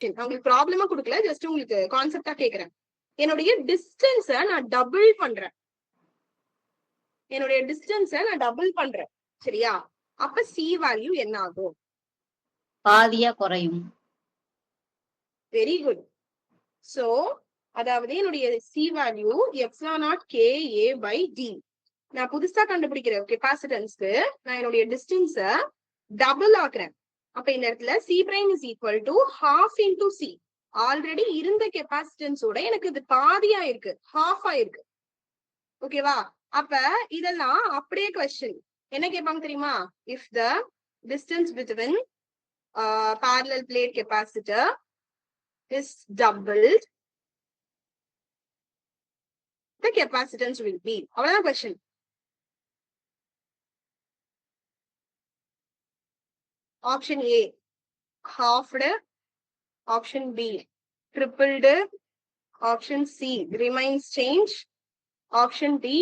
உங்களுக்கு ப்ராப்ளமா கொடுக்கல, ஜஸ்ட் உங்களுக்கு கான்செப்டா கேக்குறேன். என்னுடைய டிஸ்டன்ஸ நான் டபுள் பண்றேன். சரியா? அப்ப சி வேல்யூ என்ன ஆகும்? பாதியா குறையும். Very good. சோ அதாவது என்னுடைய C value epsilon not K A by D. நான் புதுசா கண்டுபிடிக்கிற கெபாசிட்டன்ஸ்க்கு நான் என்னுடைய டிஸ்டன்ஸ டபுள் ஆக்குறேன். அப்ப இந்த இடத்துல C prime is equal to half into C. Already இருந்த கெபாசிட்டன்ஸோட எனக்கு இது பாதியா இருக்கு, ஹாஃப் ஆயிருக்கு. ஓகேவா? அப்ப இதெல்லாம் அப்படியே கொஸ்டின் என்ன கேட்பாங்க தெரியுமா? If the distance between parallel plate capacitor is doubled, the capacitance will be. அவ்வளவுதான் question. Option A halved, option B tripled, option C remains change, option D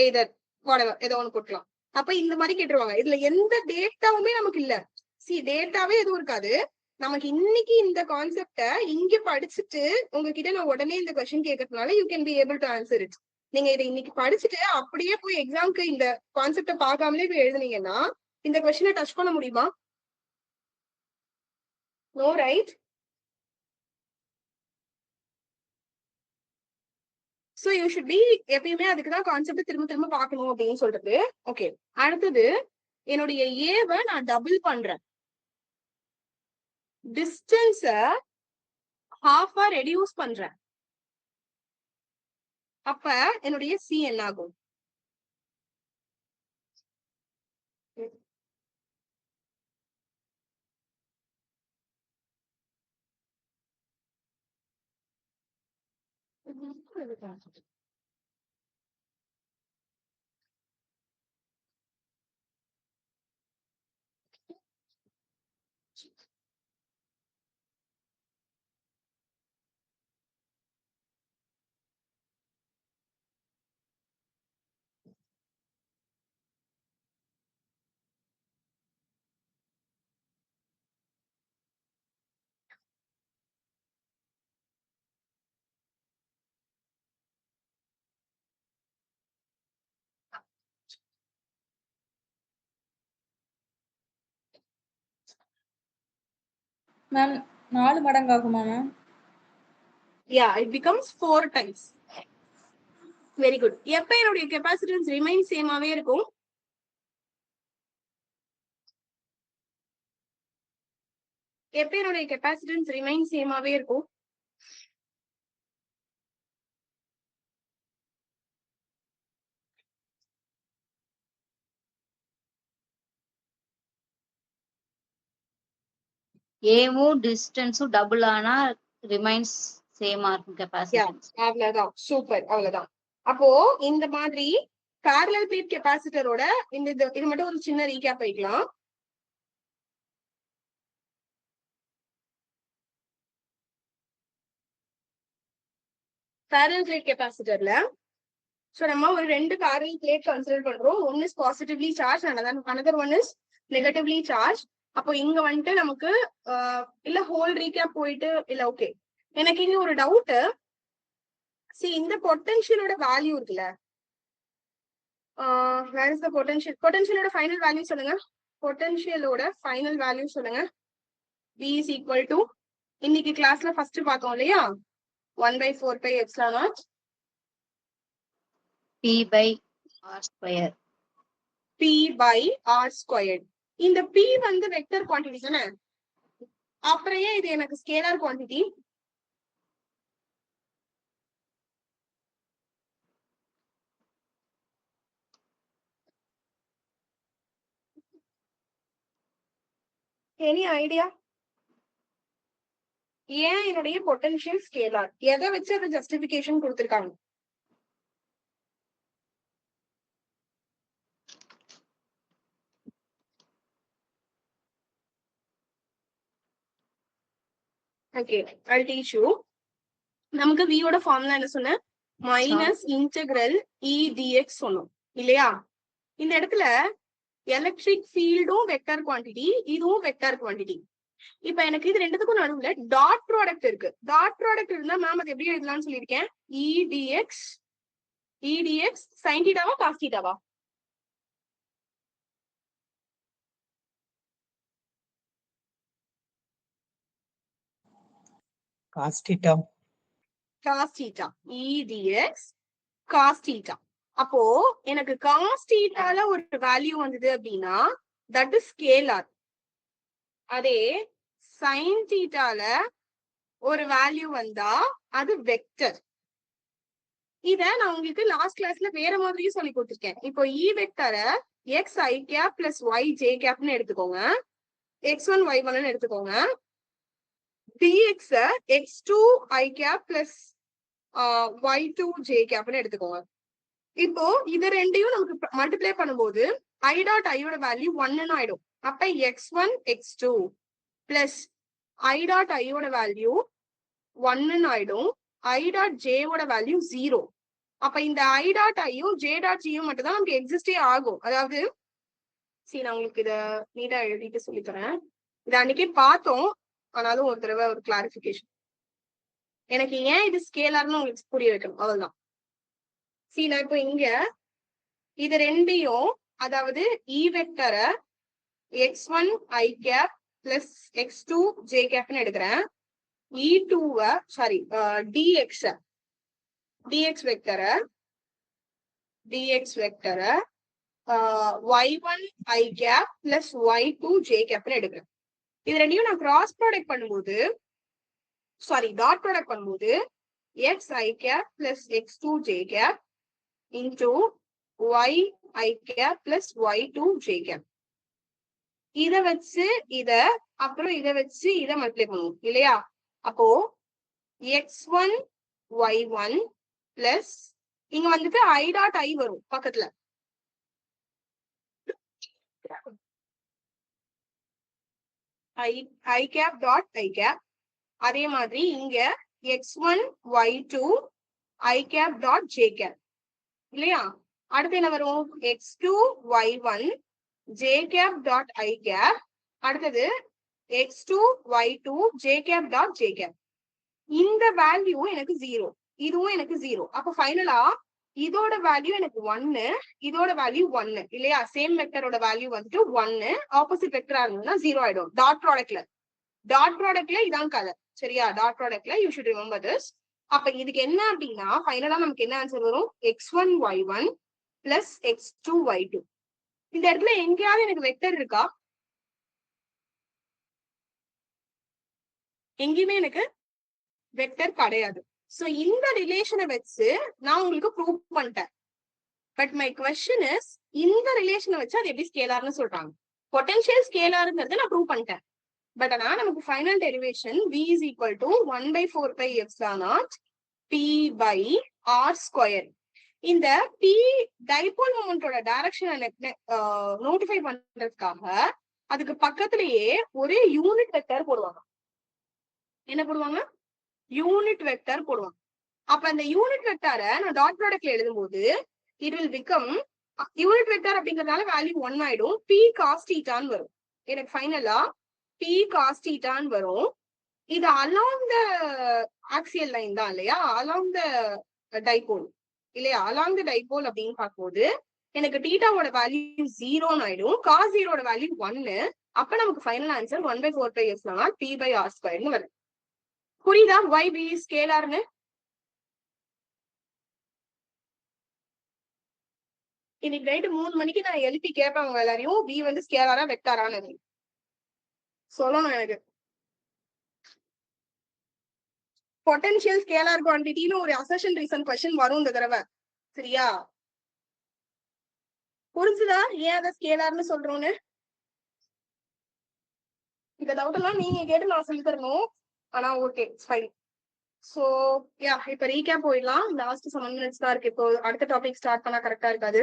either whatever ஏதோ ஒன்று போட்டுக்கலாம். அப்ப இந்த மாதிரி கேட்டுருவாங்க. இதுல எந்த டேட்டாவுமே நமக்கு இல்ல. டேட்டாவே எதுவும் இருக்காது. நமக்கு இன்னைக்கு இந்த கான்செப்ட இங்க படிச்சுட்டு உங்ககிட்ட நான் உடனே இந்த கொஸ்டின் கேட்கறதுனால you can be able to answer it. நீங்க இதை இன்னைக்கு படிச்சுட்டு அப்படியே போய் எக்ஸாம்க்கு இந்த கான்செப்ட பார்க்காமலே போய் எழுதுனீங்கன்னா இந்த கொஸ்டினை டச் பண்ண முடியுமா? No, right? So you should be எப்பயுமே அதுக்குதான் கான்செப்ட் திரும்ப திரும்ப பார்க்கணும் அப்படின்னு சொல்றது. ஓகே, அடுத்தது என்னுடைய ஏவை நான் டபுள் பண்றேன். டிஸ்டன்ஸ ஹாஃபா ரெடியூஸ் பண்றேன். அப்ப என்னுடைய சி என்ன ஆகும்? மேம் 4 மடங்கு ஆகுமா ma'am? Yeah, it becomes 4 times. Very good. எப்ப என்னுடைய கெபாசிட்டன்ஸ் ரிமைன் சேமாவே இருக்கும்? எப்ப என்னுடைய கெபாசிட்டன்ஸ் ரிமைன் சேமாவே இருக்கும்? ஏவும் டிஸ்டன்ஸும் டபுள் ஆனா ரிமைன்ஸ் சேமா இருக்கும் கெபாசிட்டன்ஸ். அவ்வளவுதான், சூப்பர், அவ்வளவுதான். அப்போ இந்த மாதிரி parallel plate கெபாசிட்டரோட இது மட்டும் ஒரு சின்ன ரீகேப் பண்ணிக்கலாம். parallel plate கெபாசிட்டர்ல சோ நம்ம ஒரு ரெண்டு parallel plate கன்சிடர் பண்றோம். One is positively charge, another one is negatively charge. அப்போ இங்க வந்துட்டு நமக்கு இல்ல ஹோல் ரீகேப் போயிட்டு இல்ல. ஓகே, எனக்கு இங்க ஒரு டவுட். இந்த பொட்டன்ஷியலோட வேல்யூ இருக்குல்ல, வேர் இஸ் த பொட்டன்ஷியல்? பொட்டன்ஷியலோட ஃபைனல் வேல்யூ சொல்லுங்க. பொட்டன்ஷியலோட ஃபைனல் வேல்யூ சொல்லுங்க. V is equal to இன்னைக்கு கிளாஸ்ல ஃபர்ஸ்ட் பார்த்தோம் இல்லையா, 1/4 pi epsilon naught P by R square. P by R squared. இந்த P வந்து வெக்டர் குவான்டிட்டி தானே, அப்புறம் ஏன் இது எனக்கு ஸ்கேலார் குவான்டிட்டி? Any idea? ஏன் என்னுடைய பொட்டன்ஷியல் ஸ்கேலார்? எதை வச்சு அதை ஜஸ்டிபிகேஷன் கொடுத்திருக்காங்க? Okay, I'll teach you. நமக்கு V ஓட ஃபார்முலா என்ன சொன்ன? மைனஸ் இன்டெகிரல் E dx சொன்னோம் இல்லையா? இந்த இடத்துல எலக்ட்ரிக் ஃபீல்டும் வெக்டர் குவான்டிட்டி, இதுவும் வெக்டர் குவான்டிட்டி. இப்ப எனக்கு இது ரெண்டுத்துக்கும் நடுவுல டாட் ப்ராடக்ட் இருக்கு. டாட் ப்ராடக்ட் இருந்தா மேம் அது எப்படி எழுதலாம்னு சொல்லியிருக்கேன். இடிஎக்ஸ் sin தீட்டாவா காஸ் தீட்டாவா? Cos theta. Cos theta. E D X cos theta. அப்போ எனக்கு காஸ் தீட்டால ஒரு வேல்யூ வந்தது அப்படின்னா தட் இஸ் ஸ்கேலார். அதே சைன் தீட்டால ஒரு வேல்யூ வந்தா அது வெக்டர். இத நான் உங்களுக்கு லாஸ்ட் கிளாஸ்ல வேற மாதிரியும் சொல்லி கொடுத்திருக்கேன். இப்போ இ வெக்டரை x i cap plus y j கேப்னு எடுத்துக்கோங்க, x1 y1 எடுத்துக்கோங்க. dx x2 i cap plus y2 j capனு எடுத்துக்கோங்க. இப்போ இது ரெண்டையும் நமக்கு மல்டிப்ளை பண்ணும்போது i டாட் ஐயோட வேல்யூ 1ன்னு ஆயிடும். அப்ப x1 x2 plus i dot ஐயோட வேல்யூ 1ன்னு ஆயிடும். i டாட் j ஓட வேல்யூ 0. அப்ப இந்த i டாட் ஐயும் j டாட் ஜியும் மட்டும் தான் நமக்கு எக்ஸிஸ்டே ஆகும். அதாவது சரி, நான் உங்களுக்கு இத நீட்டா எழுதிட்டு சொல்லி தரேன். இத அன்னைக்கே பார்த்தோம், ஆனாலும் ஒரு தடவை ஒரு கிளாரிபிகேஷன். எனக்கு ஏன் இது ஸ்கேலார்னு உங்களுக்கு புரிய வைக்கணும், அவ்வளவுதான். சரி, நான் இப்போ இங்க இது ரெண்டையும், அதாவது இ வெக்டரை x1 i cap plus x2 j capனு எடுக்கிறேன். e2 சாரி dx வெக்டரை y1 i cap plus y2 j capனு எடுக்கிறேன். இது ரெண்டையும் நான் கிராஸ் ப்ராடக்ட் பண்ணும்போது, சாரி டாட் ப்ராடக்ட் பண்ணும்போது x i cap plus x2 j cap into y i cap plus y2 j cap. இத வச்சு இத அப்புறம் இத வச்சு இத மல்டிப்ளை பண்ணுவோம் இல்லையா? அப்போ x1 y1 பிளஸ் இங்க வந்துட்டு i டாட் i வரும் பக்கத்துல. i cap dot i cap. அதே மாதிரி இங்க x1 y2 i cap dot j cap இல்லையா? அடுத்து என்ன வரும்? x2 y1 j cap dot i cap. அடுத்தது x2 y2 j cap dot j cap. இந்த வேல்யூ எனக்கு 0, இதுவும் எனக்கு 0. அப்ப ஃபைனலா இதோட வேல்யூ எனக்கு 1, இதோட வேல்யூ 1 இல்லையா? சேம் வெக்டரோட வேல்யூ வந்துட்டு 1, ஆப்போசிட் வெக்டரா இருந்ததுன்னா 0 ஆயிடும். டாட் ப்ராடக்ட்ல இதான் கதை, சரியா? டாட் ப்ராடக்ட்ல யூ ஷுட் ரிமெம்பர் திஸ். அப்ப இதுக்கு என்ன அப்படின்னா ஃபைனலா நமக்கு என்ன ஆன்சர் வரும்? x1 y1 plus x2 y2. இந்த இடத்துல எங்கேயாவது எனக்கு வெக்டர் இருக்கா? எங்கேயுமே எனக்கு வெக்டர் கிடையாது. சோ இந்த ரிலேஷனை வச்சு நான் உங்களுக்கு ப்ரூவ் பண்ணிட்டேன். பட் மை क्वेश्चन இஸ், இந்த ரிலேஷனை வச்சு அது எப்படி ஸ்கேலார்னு சொல்றாங்க? பொட்டன்ஷியல் ஸ்கேலார்ங்கிறத நான் ப்ரூவ் பண்ணிட்டேன். பட் ஆனா நமக்கு final derivation v is equal to 1/4 pi epsilon naught p by r square. இந்த p டைபோல் மொமெண்டோட டைரக்ஷனை நோட்டிஃபை பண்றதுக்காக அதுக்கு பக்கத்திலேயே ஒரு யூனிட் வெக்டர் போடுவாங்க. என்ன போடுவாங்க? யூனிட் வெக்டர் போடுவாங்க. அப்ப அந்த யூனிட் வெக்டரை நான் டாட் ப்ராடக்ட்ல எழுதும்போது it will become, unit vector அப்படிங்கறதால வேல்யூ 1 ஆயிடும், p cos தீட்டான்னு வரும். எனக்கு ஃபைனலா p cos தீட்டான்னு வரும். இது அலாங் த ஆக்சியல் லைன் தான் இல்லையா? அலாங் த டைபோல் இல்லையா? அலாங் த டைபோல் அப்படின்னு பார்க்கும்போது எனக்கு தீட்டாவோட வேல்யூ 0 ஆயிடும், cos 0 வேல்யூ 1. அப்ப நமக்கு final answer 1/4 pi epsilon naught p by r square வரும். புரியுதா why b is scalarன்னு? இன்னைக்கு நைட்டு 3 மணிக்கு நான் எழுப்பி கேட்பேன் உங்க எல்லாரையும், b வந்து ஸ்கேலாரா வெக்டாரான்னு சொல்லணும் எனக்கு. பொட்டன்ஷியல் ஸ்கேலார் குவான்டிட்டின்னு ஒரு அசர்ஷன் ரீசன் கொஸ்டின் வரும் இந்த தடவை, சரியா? புரிஞ்சுதா ஏன் அதை ஸ்கேலார்னு சொல்றோம்னு? இந்த டவுட் எல்லாம் நீங்க கேட்டு நான் சொல்லி தரணும். ஆனா ஓகே, ஃபைன். சோ யா, இப்ப ரீகேப் போயிடலாம். லாஸ்ட் 7 minutes தான் இருக்கு. இப்போ அடுத்த டாபிக் ஸ்டார்ட் பண்ணா கரெக்டா இருக்காது.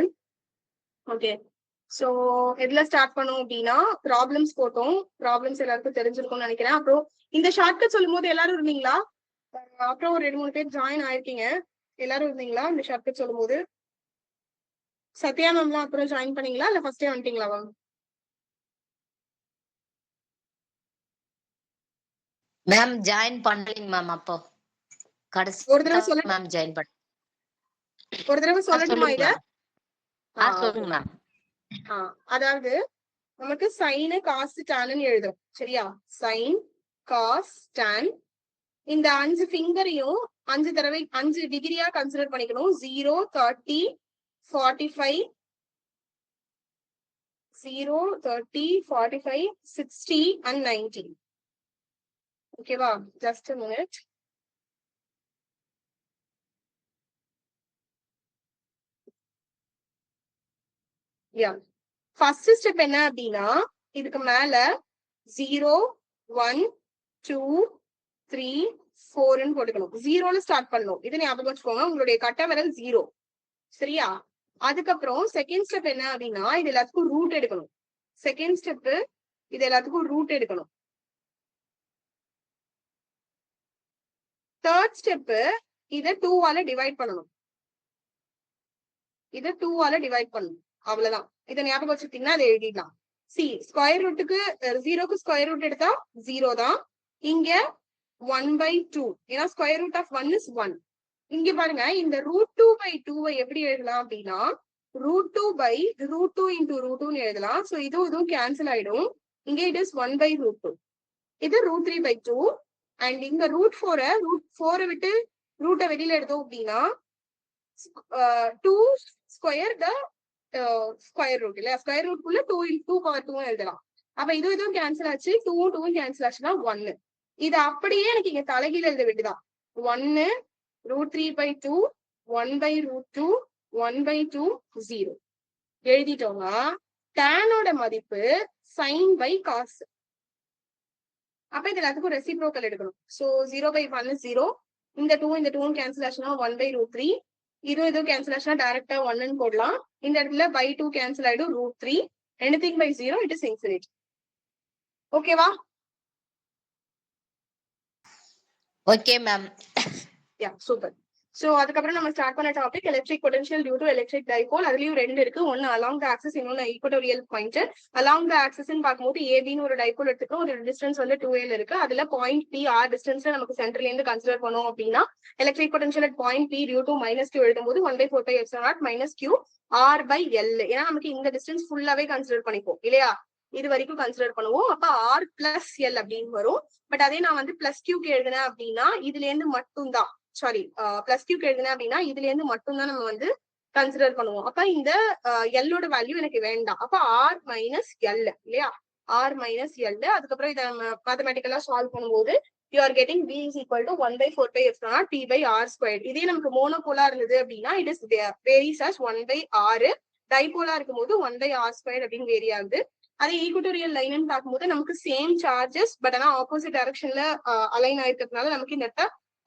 ஓகே, சோ எதுல ஸ்டார்ட் பண்ணும் அப்படின்னா ப்ராப்ளம்ஸ் போட்டோம். ப்ராப்ளம்ஸ் எல்லாருக்கும் தெரிஞ்சிருக்கும்னு நினைக்கிறேன். அப்புறம் இந்த ஷார்ட்கட் சொல்லும் போது எல்லாரும் இருந்தீங்களா? அப்புறம் ஒரு 2-3 பேர் ஜாயின் ஆயிருக்கீங்க. எல்லாரும் இருந்தீங்களா இந்த ஷார்ட்கட் சொல்லும் போது? சத்யா மேம்லாம் அப்புறம் ஜாயின் பண்ணீங்களா இல்ல ஃபர்ஸ்டே வந்துட்டீங்களா? மேம் ஜாயின் பண்ணலைங்க மேம். அப்போ கடைசி ஒரு தடவை சொல்ல மேம் ஜாயின் பண்ண. ஒரு தடவை சொல்லட்டுமா சொல்லுங்க இத? மேம். சொல்லுங்க மேம். அதாவது நமக்கு சைனு காஸ் டான்னு எழுதும் சரியா? சைன் காஸ் டான் இந்த 5 ஃபிங்கரையும் 5 தடவை 5 டிகிரியா கன்சிடர் பண்ணிக்கணும். 0, 30, 45, 0, 30, 45, 60 and 90. ஓகேவா? Just a minute. First step என்ன அப்படின்னா இதுக்கு மேல 0, 1, 2, 3, 4 போட்டுக்கணும். 0ல ஸ்டார்ட் பண்ணணும். இது ஞாபகம் வச்சுக்கோங்க. உங்களுடைய கட்டை விரல் 0 சரியா? அதுக்கப்புறம் செகண்ட் ஸ்டெப் என்ன அப்படின்னா இது எல்லாத்துக்கும் ரூட் எடுக்கணும். செகண்ட் ஸ்டெப் இது எல்லாத்துக்கும் ரூட் எடுக்கணும். தேர்ட் ஸ்டெப் இத 2ஆல டிவைட் பண்ணணும். இத 2ஆல டிவைட் பண்ணணும். அவ்வளவுதான். இதை ஞாபகம் வச்சுக்கிட்டீங்கன்னா அதை எழுதிடலாம். சி ஸ்கொயர் ரூட்டுக்கு 0க்கு ஸ்கொயர் ரூட் எடுத்தா 0 தான். இங்க 1/2 ஏன்னா ஸ்கொயர் ரூட் ஆஃப் 1 is 1. இங்க பாருங்க இந்த √2/2 எப்படி எழுதலாம் அப்படின்னா √2/√2 into √2 எழுதலாம். சோ இதுவும் கேன்சல் ஆயிடும். இங்க இட் இஸ் 1/√2. இது √3/2 அண்ட் இங்க √4 விட்டு ரூட்டை வெளியில எடுத்தோம் அப்படின்னா 2 ஸ்கொயர் த ஸ்கொயர் ரூட் இல்ல ஸ்கொயர் ரூட்குள்ள 2 எழுதலாம். அப்ப இதுவும் கேன்சல் ஆச்சு. 2 கேன்சல் ஆச்சுன்னா 1. இது அப்படியே எனக்கு இங்க தலைகீழ எழுத வேண்டியதான். 1 √3/2 1/√2 1/2 0 எழுதிட்டோங்க. டேனோட மதிப்பு சைன் பை காஸ். அப்ப இது எல்லாத்துக்கும் ரெசிப்ரோக்கல் எடுக்கணும். So 0/1 is 0. இந்த 2 கேன்சல் ஆச்சுன்னா 1/√3. இதுவும் கேன்சல் ஆச்சுன்னா டைரக்டா 1 போடலாம். இந்த இடத்துல by 2 கேன்சல் ஆயிடும். √3. anything by 0 it is infinite. ஓகேவா? Okay ma'am. Yeah super. So அதுக்கப்புறம் நம்ம ஸ்டார்ட் பண்ண topic electric potential due to electric dipole. அதுலயும் 2 இருக்கு. ஒன்னு அலாங் த ஆக்சிஸ், இன்னொன்னு equatorial point. Along the axis பார்க்கும்போது ஏபின்னு ஒரு டைபோல் எடுத்துக்கணும். ஒரு டிஸ்டன்ஸ் வந்து 2a இருக்கு. அதுல பாயிண்ட் பி ஆர் டிஸ்டன்ஸ்ல நமக்கு சென்டர்ல இருந்து கன்சிடர் பண்ணோம் அப்படின்னா electric potential at point P due to -q எழுதும்போது 1/4πε0 - q r/l. ஏன்னா நமக்கு இந்த டிஸ்டன்ஸ் ஃபுல்லாவே கன்சிடர் பண்ணிப்போம் இல்லையா? இது வரைக்கும் கன்சிடர் பண்ணுவோம். அப்ப ஆர் பிளஸ் எல் அப்படின்னு வரும். பட் அதே நான் வந்து பிளஸ் கியூக்கு எழுதுனேன் அப்படின்னா இதுல இருந்து மட்டும்தான் பிளஸ் கியூக்கு எழுதுனேன் அப்படின்னா இதுல இருந்து மட்டும்தான் நம்ம வந்து கன்சிடர் பண்ணுவோம். அப்ப இந்த எல்லோட வேல்யூ எனக்கு வேண்டாம். அப்ப ஆர் மைனஸ் எல் இல்லையா? R minus L. அதுக்கப்புறம் இதை நம்ம மேத்தமெட்டிக்கலா சால்வ் பண்ணும்போது you are getting b is equal to 1/4πε0 p/r². இதே நமக்கு மோனோபோலா இருந்தது அப்படின்னா it is varies as 1/r. டைபோலா இருக்கும்போது 1/r² அப்படின்னு வேரி ஆகுது. அதே ஈக்குவட்டோரியல் லைன் பார்க்கும்போது நமக்கு சேம் சார்ஜஸ் பட் ஆனா ஆப்போசிட் டைரக்ஷன்ல அலைன் ஆயிருக்கிறதுனால நமக்கு இந்த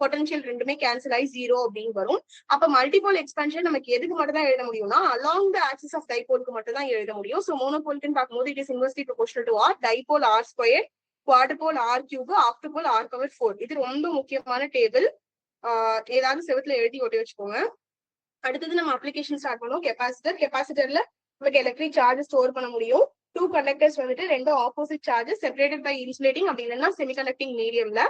பொட்டன்ஷியல் ரெண்டுமே கேன்சல் ஆகி 0 அப்படின்னு வரும். அப்ப மல்டிபோல் எக்ஸ்பான்ஷன் நமக்கு எதுக்கு மட்டும் தான் எழுத முடியும்னா அலாங் த ஆக்சிஸ் ஆஃப் டைபோலுக்கு மட்டும் தான் எழுத முடியும். சோ மோனோபோலுக்கு பார்க்கும்போது it is inversely proportional to R. Dipole r², quadrupole r3, octopole r⁴. இது ரொம்ப முக்கியமான டேபிள். ஏதாவது செவத்துல எழுதி ஒட்டி வச்சுக்கோங்க. அடுத்தது நம்ம அப்ளிகேஷன் ஸ்டார்ட் பண்ணுவோம். கெப்பாசிட்டர்ல நமக்கு எலக்ட்ரிக் சார்ஜ் ஸ்டோர் பண்ண முடியும். 2 கண்டக்டர்ஸ் வந்துட்டு 2 opposite charges separated by insulating அப்படி இல்லைன்னா செமிகண்டக்டிங் மீடியம்ல.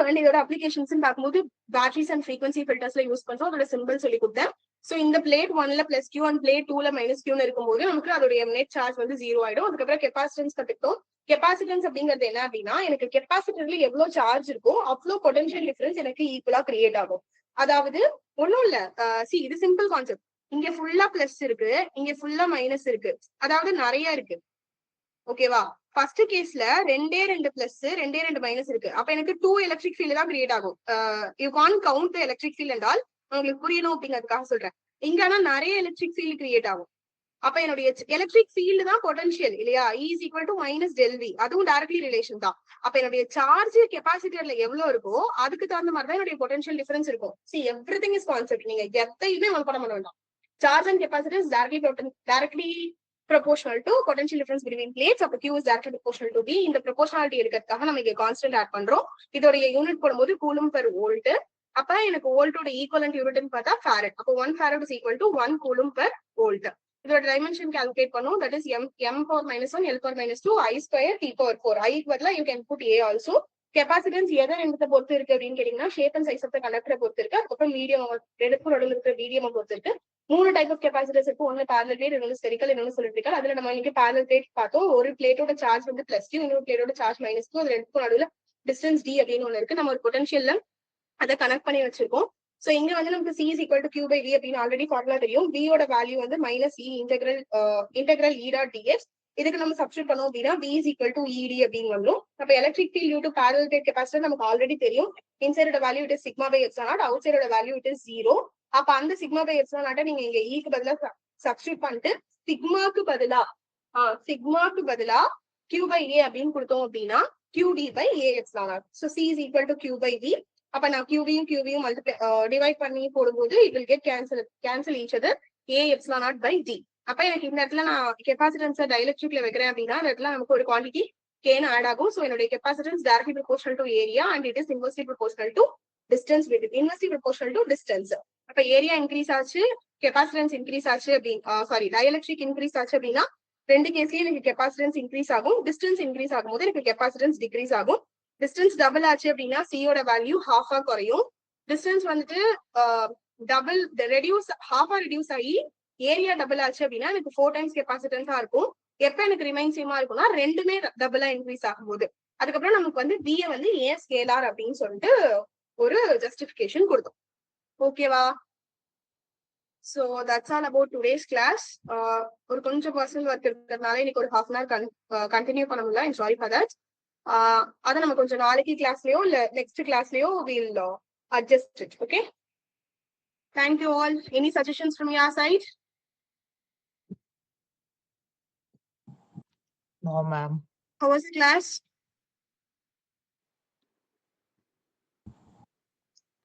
அண்ட் இதோட அப்ளிகேஷன்ஸ் பார்க்கும்போது பேட்டரிஸ் அண்ட் ஃப்ரீக்வன்சி ஃபில்டர்ஸ்ல யூஸ் பண்றோம். அதோட சிம்பிள் சொல்லி கொடுத்தேன். சோ இந்த பிளேட் 1ல பிளஸ் கியூ அண்ட் பிளேட் 2ல -q இருக்கும்போது நமக்கு அதோட நெட் சார்ஜ் வந்து 0 ஆயிடும். அதுக்கப்புறம் கெப்பாசிட்டன்ஸ் கத்துக்கிட்டோம். கெப்பாசிட்டன்ஸ் அப்படிங்கிறது என்ன அப்படின்னா எனக்கு கெப்பாசிட்டர்ல எவ்வளவு சார்ஜ் இருக்கோ அவ்வளவு பொட்டன்ஷியல் டிஃபரன்ஸ் எனக்கு ஈக்குவலா கிரியேட் ஆகும். அதாவது ஒண்ணும் இல்ல, இது சிம்பிள் கான்செப்ட். இங்க ஃபுல்லா பிளஸ் இருக்கு, இங்க ஃபுல்லா மைனஸ் இருக்கு, அதாவது நிறைய இருக்கு. ஓகேவா? ஃபர்ஸ்ட் கேஸ்ல 2 பிளஸ் 2 மைனஸ் இருக்கு. அப்ப எனக்கு 2 எலக்ட்ரிக் ஃபீல்ட் தான் கிரியேட் ஆகும். You can count electric field என்றால் உங்களுக்கு புரியணும் அப்படிங்கிறதுக்காக சொல்றேன். இங்க ஆனா நிறைய எலக்ட்ரிக் ஃபீல்ட் கிரியேட் ஆகும். அப்ப என்னுடைய எலக்ட்ரிக் ஃபீல்டு தான் பொட்டன்ஷியல் இல்லையா? E is equal to -del V. அதுவும் டைரக்ட்லி ரிலேஷன் தான். அப்ப என்னுடைய சார்ஜ் கெப்பாசிட்டர்ல எவ்வளவு இருக்கோ அதுக்கு தகுந்த மாதிரி தான் என்னுடைய பொட்டன்ஷியல் டிஃபரன்ஸ் இருக்கும். See, everything is concept. நீங்க எதையுமே மனப்பாடம் பண்ண வேண்டாம். Charge and capacitance is directly proportional to potential difference between plates. அப்ப Q is directly proportional to V. இந்த proportionality இருக்கிறதுக்காக நம்ம இங்க கான்ஸ்டன்ட் ஆட் பண்றோம். இதோடைய யூனிட் போடும்போது கூலும் பெர் வோல்ட். அப்ப எனக்கு வோல்ட்டோட ஈக்குவலன்ட் யூனிட்னு பார்த்தா ஃபாரட். அப்ப 1 farad is equal to 1 coulomb per volt. இதோட டைமென்ஷன் கால்குலேட் பண்ணும். That is m power -1 l power -2 I² t power 4. I பதிலா you can put a also. Capacitance எதை ரெண்டத்தை பொறுத்து இருக்கு அப்படின்னு கேட்டீங்கன்னா shape and size of the கண்டக்டரை பொறுத்து இருக்கு. அதுக்கப்புறம் மீடியம் ரெண்டுக்கும் நடுவில் இருக்கிற மீடியம் பொறுத்து இருக்கு. 3 டைப் ஆஃப் கெபாசிட்டர்ஸ் இருக்கு. ஒன்னு parallel plate, இன்னொன்னு spherical, இன்னொன்னு cylindrical. அதுல நம்ம இன்னைக்கு parallel plate பார்த்தோம். ஒரு பிளேட்டோட சார்ஜ் வந்து +Q, இன்னொரு பிளேட்டோட சார்ஜ் -Q. அது ரெண்டுக்கும் நடுவில் டிஸ்டன்ஸ் d அப்படின்னு ஒண்ணு இருக்கு. நம்ம ஒரு பொட்டன்ஷியல்ல அதை கனெக்ட் பண்ணி வச்சிருக்கோம். சோ இங்க வந்து நமக்கு C is equal to Q by V அப்படின்னு ஆல்ரெடி ஃபார்முலா தெரியும். V ஓட வேல்யூ வந்து -E integral E dot dx. இதுக்கு நம்ம சப்ஸ்டிட் பண்ணோம் அப்படின்னா V is equal to ED அப்படின்னு வந்துடும். அப்ப electric field due to parallel plate capacitor நமக்கு ஆல்ரெடி தெரியும். இன்சைடோட value it is sigma by epsilon naught, அவுட் சைடோட வேல்யூ இட் இஸ் 0. அப்ப அந்த சிக்மா பை எப்சிலான் நாட்டை நீங்க இங்க க்கு பதிலா சப்ஸ்டிட் பண்ணிட்டு சிக்மாக்கு பதிலா Q by A அப்படின்னு கொடுத்தோம் அப்படின்னா QD by A epsilon not. So C is equal to Q by V. அப்ப நான் QV மல்டிப்ளை டிவைட் பண்ணி போடும்போது it will get cancel each other A epsilon not by D. அப்ப எனக்கு இந்த இடத்துல நான் கெபாசிட்டன்ஸ் டைஎலக்ட்ரிக்ல வைக்கிறேன் அப்படின்னா அந்த இடத்துல நமக்கு ஒரு குவான்டிட்டி கேன்னு ஆட் ஆகும். சோ என்னுடைய capacitance directly proportional to area and it is inversely proportional to distance inversely proportional to distance. அப்ப ஏரியா இன்க்ரீஸ் ஆச்சு, கெபாசிட்டன்ஸ் இன்க்ரீஸ் ஆச்சு அப்படின்னு டைஎலக்ட்ரிக் இன்க்ரீஸ் ஆச்சு அப்படின்னா ரெண்டு கேஸ்லயும் எனக்கு கெபாசிட்டன்ஸ் இன்க்ரீஸ் ஆகும். டிஸ்டன்ஸ் இன்க்ரீஸ் ஆகும்போது எனக்கு கெபாசிட்டன்ஸ் டிக்ரீஸ் ஆகும். டிஸ்டன்ஸ் டபுள் ஆச்சு அப்படின்னா சியோட வேல்யூ ஹாஃபா குறையும். டிஸ்டன்ஸ் வந்துட்டு டபுள் ஹாஃபா ரெடியூஸ் ஆகி ஏரியா டபுள் ஆச்சு அப்படின்னா எனக்கு 4 டைம்ஸ் கெபாசிட்டன்ஸா இருக்கும். எப்ப எனக்கு ரிமைன் சேமா இருக்கும்னா ரெண்டுமே டபுளா இன்க்ரீஸ் ஆகும்போது. அதுக்கப்புறம் நமக்கு வந்து B வந்து ஏன் ஸ்கேலார் அப்படின்னு சொல்லிட்டு ஒரு ஜஸ்டிபிகேஷன் கொடுத்தோம். ஓகேவா? So that's all about today's class. ஒரு கொஞ்சம் பர்சனல் ஒர்க் இருக்கிறதுனால இன்னைக்கு ஒரு ½ hour கண்டினியூ பண்ண முடியல. I'm sorry for that. அதை நம்ம கொஞ்சம் நாளைக்கு கிளாஸ்லயோ இல்ல நெக்ஸ்ட் கிளாஸ்லயோ will adjust it. Okay, thank you all. Any suggestions from your side? No, ma'am. How was the class?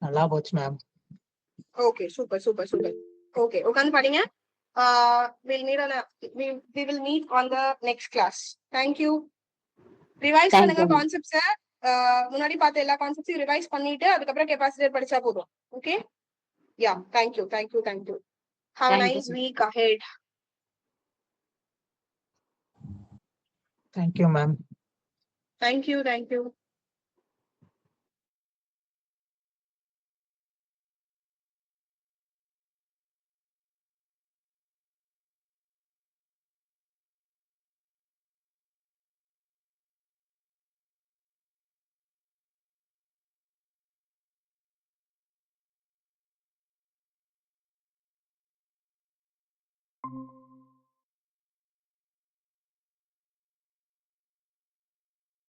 நல்லா போச்சு மேம். Okay, super. Okay, உட்கார்ந்து படிங்க. We will meet on the next class. Thank you. Revise பண்ணுங்க concepts. முன்னாடி பார்த்த எல்லா கான்செப்ட்ஸையும் revise பண்ணிட்டு அதுக்கப்புறம் கெபாசிட்டர் படிச்சா போதும். Okay, yeah, thank you. Have a nice week ahead. Thank you, ma'am. Thank you.